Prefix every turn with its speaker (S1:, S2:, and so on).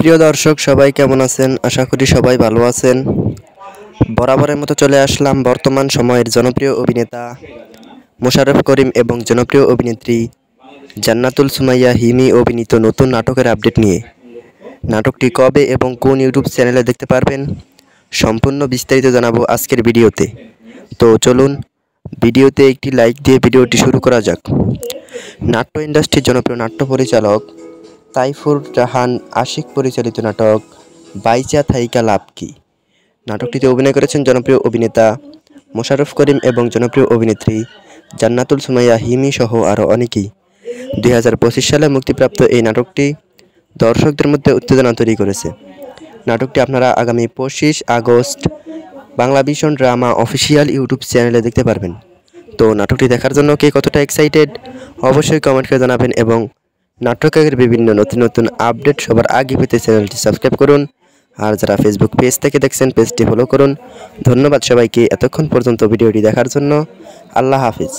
S1: প্রিয় দর্শক সবাই কেমন আছেন? আশা করি সবাই ভালো আছেন। বরাবরের মতো চলে আসলাম বর্তমান সময়ের জনপ্রিয় অভিনেতা মোশাররফ করিম এবং জনপ্রিয় অভিনেত্রী জান্নাতুল সুমাইয়া হিমি অভিনীত নতুন নাটকের আপডেট নিয়ে। নাটকটি কবে এবং কোন ইউটিউব চ্যানেলে দেখতে পারবেন সম্পূর্ণ বিস্তারিত জানাবো আজকের ভিডিওতে। তো চলুন ভিডিওতে একটি লাইক দিয়ে ভিডিওটি শুরু করা যাক। নাট্য ইন্ডাস্ট্রির জনপ্রিয় নাট্য পরিচালক তাইফুর জাহান আশিক পরিচালিত নাটক বাইচা থাইকা লাভ কি নাটকটিতে অভিনয় করেছেন জনপ্রিয় অভিনেতা মোশাররফ করিম এবং জনপ্রিয় অভিনেত্রী জান্নাতুল সুমাইয়া হিমি সহ আরও অনেকেই। 2025 সালে মুক্তিপ্রাপ্ত এই নাটকটি দর্শকদের মধ্যে উত্তেজনা তৈরি করেছে। নাটকটি আপনারা আগামী 25 August Bangla vision drama official YouTube চ্যানেলে দেখতে পারবেন। তো নাটকটি দেখার জন্য কে কতটা এক্সাইটেড অবশ্যই কমেন্ট করে জানাবেন এবং নাটকের বিভিন্ন নতুন নতুন আপডেট সবার আগে পেতে চ্যানেলটি সাবস্ক্রাইব করুন। আর যারা ফেসবুক পেজ থেকে দেখছেন পেজটি ফলো করুন। ধন্যবাদ সবাইকে এতক্ষণ পর্যন্ত ভিডিওটি দেখার জন্য। আল্লাহ হাফিজ।